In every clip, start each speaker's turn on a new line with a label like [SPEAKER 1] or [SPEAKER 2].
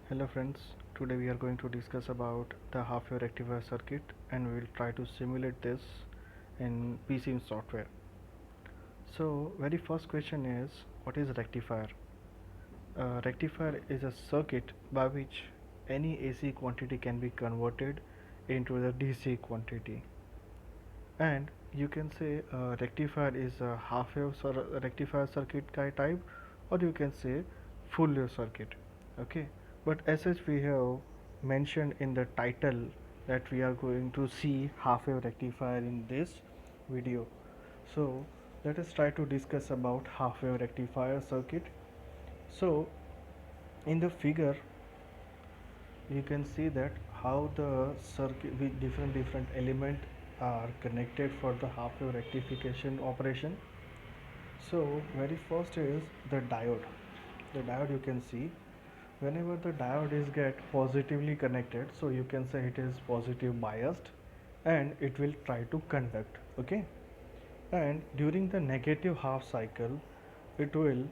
[SPEAKER 1] Hello friends, today we are going to discuss about the half-wave rectifier circuit and we will try to simulate this in PCM software. So very first question is, what is rectifier? Rectifier is a circuit by which any AC quantity can be converted into the DC quantity, and you can say rectifier is a half-wave rectifier circuit type, or you can say full wave circuit. Okay, but as such we have mentioned in the title that we are going to see half-wave rectifier in this video. So let us try to discuss about half-wave rectifier circuit. So in the figure you can see that how the circuit with different element are connected for the half-wave rectification operation. So very first is the diode. You can see whenever the diode is get positively connected, so you can say it is positive biased and it will try to conduct. Okay, and during the negative half cycle it will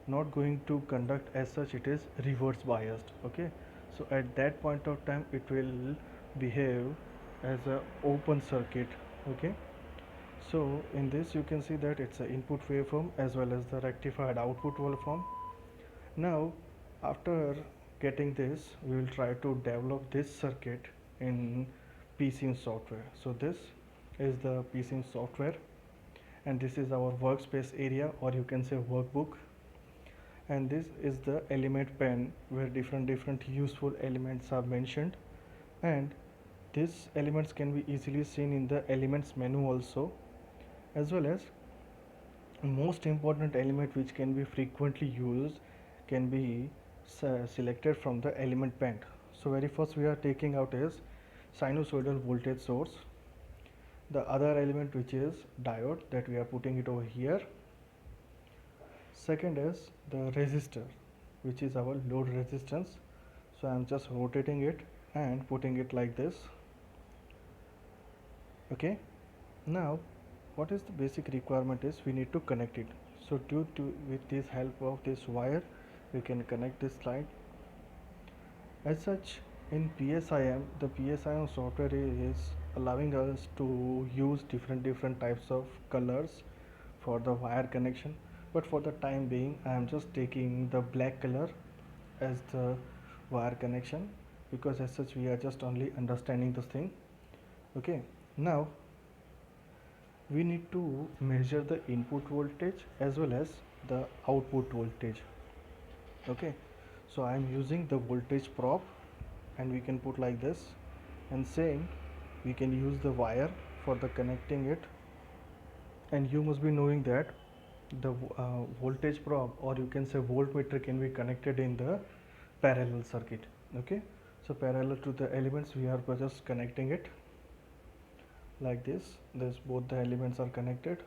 [SPEAKER 1] not going to conduct, as such it is reverse biased. Okay, so at that point of time it will behave as a open circuit. Okay, so in this you can see that it's an input waveform as well as the rectified output waveform. Now after getting this, we will try to develop this circuit in PCM software. So this is the PCM software and this is our workspace area, or you can say workbook, and this is the element pen where different useful elements are mentioned, and these elements can be easily seen in the elements menu also, as well as most important element which can be frequently used can be selected from the element pen. So very first we are taking out is sinusoidal voltage source, the other element which is diode that we are putting it over here. Second is the resistor, which is our load resistance. So I am just rotating it and putting it like this. Okay, now what is the basic requirement is we need to connect it. So due to with this help of this wire we can connect this slide. As such, in PSIM, the PSIM software is allowing us to use different types of colors for the wire connection, but for the time being I am just taking the black color as the wire connection, because as such we are just only understanding this thing. Okay, now we need to measure the input voltage as well as the output voltage. Okay, so I am using the voltage prop and we can put like this, and same we can use the wire for the connecting it, and you must be knowing that the voltage probe, or you can say voltmeter, can be connected in the parallel circuit. Okay, so parallel to the elements we are just connecting it like this both the elements are connected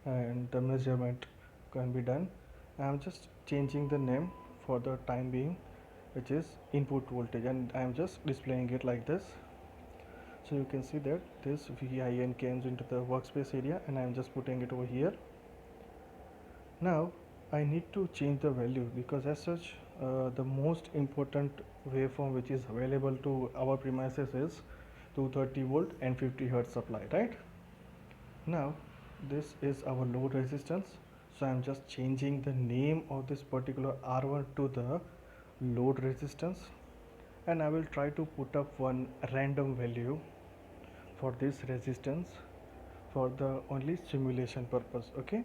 [SPEAKER 1] and the measurement can be done. I am just changing the name for the time being, which is input voltage, and I am just displaying it like this. So you can see that this VIN comes into the workspace area and I am just putting it over here. Now I need to change the value, because as such the most important waveform which is available to our premises is 230 volt and 50 hertz supply, right? Now this is our load resistance, so I am just changing the name of this particular R1 to the load resistance, and I will try to put up one random value for this resistance for the only simulation purpose. Okay,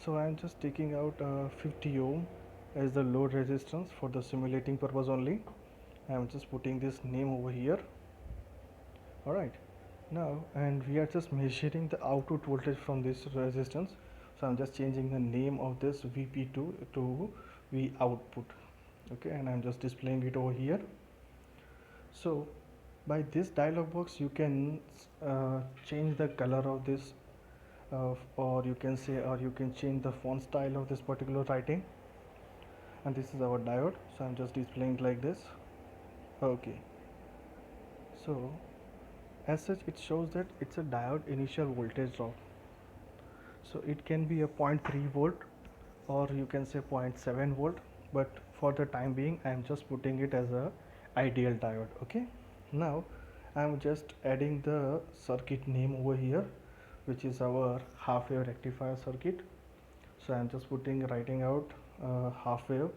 [SPEAKER 1] so I am just taking out 50 ohm as the load resistance for the simulating purpose only. I am just putting this name over here. Alright, now, and we are just measuring the output voltage from this resistance, so I'm just changing the name of this VP2 to V output. Okay, and I'm just displaying it over here. So by this dialog box you can change the color of this, or you can say, or you can change the font style of this particular writing, and this is our diode, so I'm just displaying it like this. Okay, so as such it shows that it's a diode initial voltage drop, so it can be a 0.3 volt or you can say 0.7 volt. but for the time being I am just putting it as a ideal diode. Okay, now I am just adding the circuit name over here, which is our half wave rectifier circuit. So I am just writing out half wave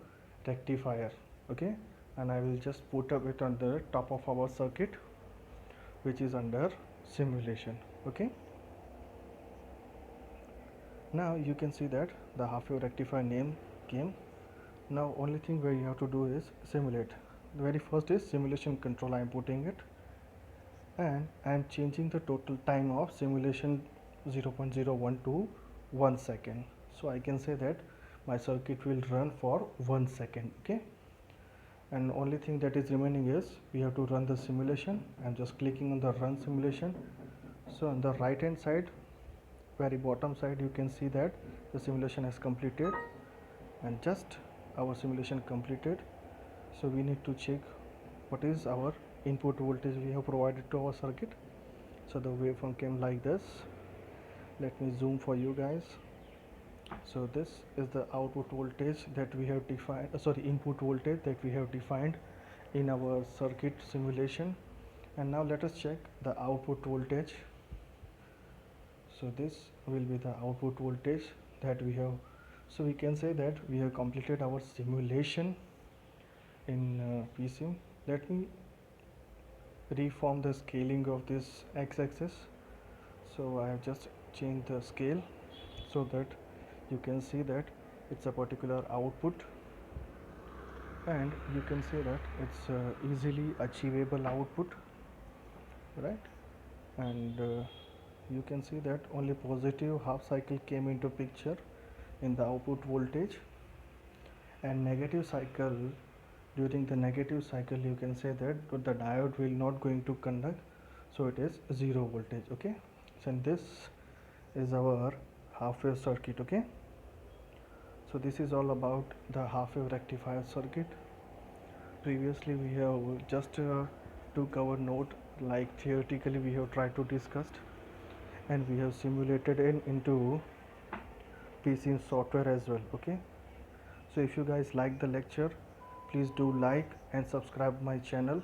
[SPEAKER 1] rectifier. Okay, and I will just put up it on the top of our circuit, which is under simulation. Okay, now you can see that the half wave rectifier name came. Now only thing where you have to do is simulate. The very first is simulation control. I am putting it, and I am changing the total time of simulation 0.01 to 1 second. So I can say that my circuit will run for 1 second. Okay, and only thing that is remaining is we have to run the simulation. I'm just clicking on the run simulation. So on the right hand side, very bottom side, you can see that the simulation has completed, and just our simulation completed. So we need to check what is our input voltage we have provided to our circuit. So the waveform came like this. Let me zoom for you guys. So this is the output voltage that we have defined, input voltage that we have defined in our circuit simulation. And now let us check the output voltage. So this will be the output voltage that we have. So we can say that we have completed our simulation in PSIM. Let me reform the scaling of this x-axis. So I have just changed the scale so that you can see that it's a particular output, and you can see that it's easily achievable output, right? And you can see that only positive half cycle came into picture in the output voltage, and negative cycle, during the negative cycle you can say that the diode will not going to conduct, so it is 0 voltage. Okay, so this is our half wave circuit. Okay, so this is all about the half wave rectifier circuit. Previously we have just took our note, like theoretically we have tried to discuss, and we have simulated into PSIM software as well. Okay, so if you guys like the lecture, please do like and subscribe my channel.